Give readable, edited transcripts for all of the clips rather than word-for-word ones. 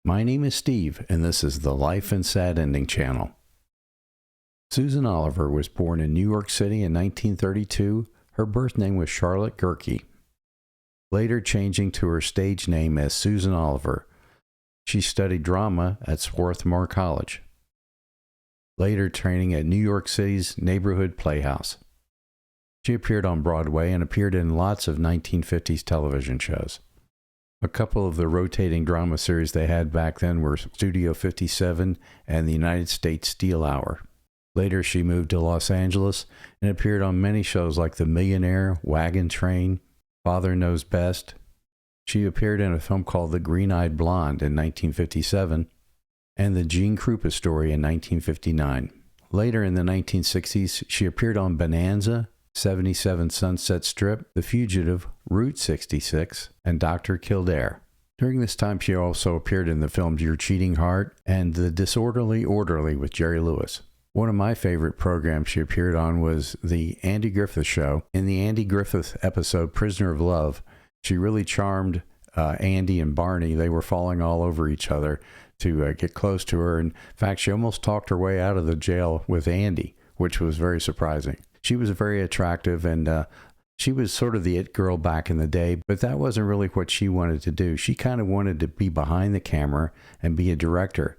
My name is Steve, and this is the Life and Sad Ending channel. Susan Oliver was born in New York City in 1932. Her birth name was Charlotte Gerke. Later changing to her stage name as Susan Oliver, she studied drama at Swarthmore College. Later training at New York City's Neighborhood Playhouse. She appeared on Broadway and appeared in lots of 1950s television shows. A couple of the rotating drama series they had back then were Studio 57 and the United States Steel Hour. Later, she moved to Los Angeles and appeared on many shows like The Millionaire, Wagon Train, Father Knows Best. She appeared in a film called The Green-Eyed Blonde in 1957 and The Gene Krupa Story in 1959. Later in the 1960s, she appeared on Bonanza, 77 Sunset Strip, The Fugitive, Route 66, and Dr. Kildare. During this time, she also appeared in the films Your Cheating Heart and The Disorderly Orderly with Jerry Lewis. One of my favorite programs she appeared on was The Andy Griffith Show. In the Andy Griffith episode, Prisoner of Love, she really charmed Andy and Barney. They were falling all over each other to get close to her. In fact, she almost talked her way out of the jail with Andy, which was very surprising. She was very attractive, and she was sort of the it girl back in the day, but that wasn't really what she wanted to do. She kind of wanted to be behind the camera and be a director.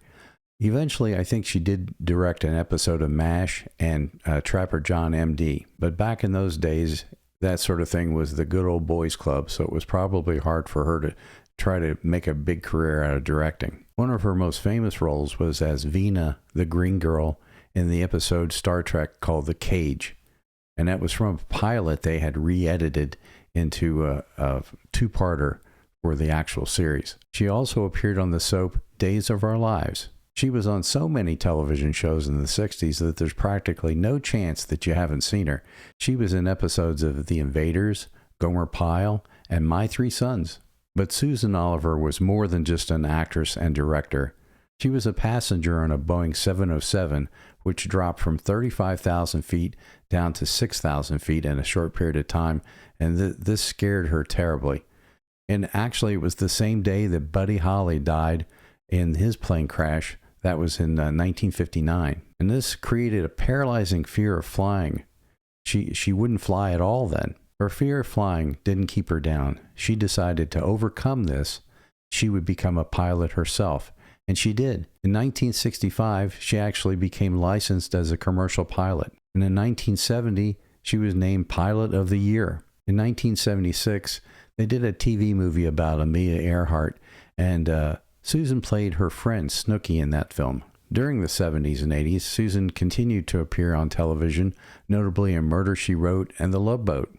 Eventually, I think she did direct an episode of MASH and Trapper John M.D., but back in those days, that sort of thing was the good old boys club, so it was probably hard for her to try to make a big career out of directing. One of her most famous roles was as Vina, the green girl, in the episode Star Trek called The Cage. And that was from a pilot they had re-edited into a two-parter for the actual series. She also appeared on the soap Days of Our Lives. She was on so many television shows in the 60s that there's practically no chance that you haven't seen her. She was in episodes of The Invaders, Gomer Pyle, and My Three Sons. But Susan Oliver was more than just an actress and director. She was a passenger on a Boeing 707, which dropped from 35,000 feet down to 6,000 feet in a short period of time, and this scared her terribly. And actually, it was the same day that Buddy Holly died in his plane crash. That was in 1959. And this created a paralyzing fear of flying. She wouldn't fly at all then. Her fear of flying didn't keep her down. She decided to overcome this. She would become a pilot herself. And she did. In 1965, she actually became licensed as a commercial pilot. And in 1970, she was named Pilot of the Year. In 1976, they did a TV movie about Amelia Earhart, and Susan played her friend Snooky in that film. During the 70s and 80s, Susan continued to appear on television, notably in Murder, She Wrote and The Love Boat.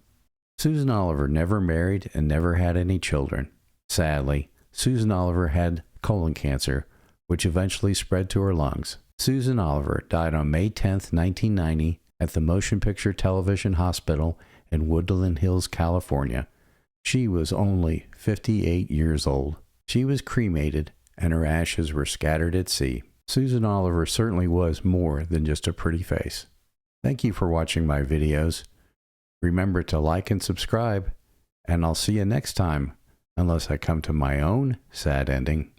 Susan Oliver never married and never had any children. Sadly, Susan Oliver had colon cancer, which eventually spread to her lungs. Susan Oliver died on May 10, 1990, at the Motion Picture Television Hospital in Woodland Hills, California. She was only 58 years old. She was cremated, and her ashes were scattered at sea. Susan Oliver certainly was more than just a pretty face. Thank you for watching my videos. Remember to like and subscribe, and I'll see you next time, unless I come to my own sad ending.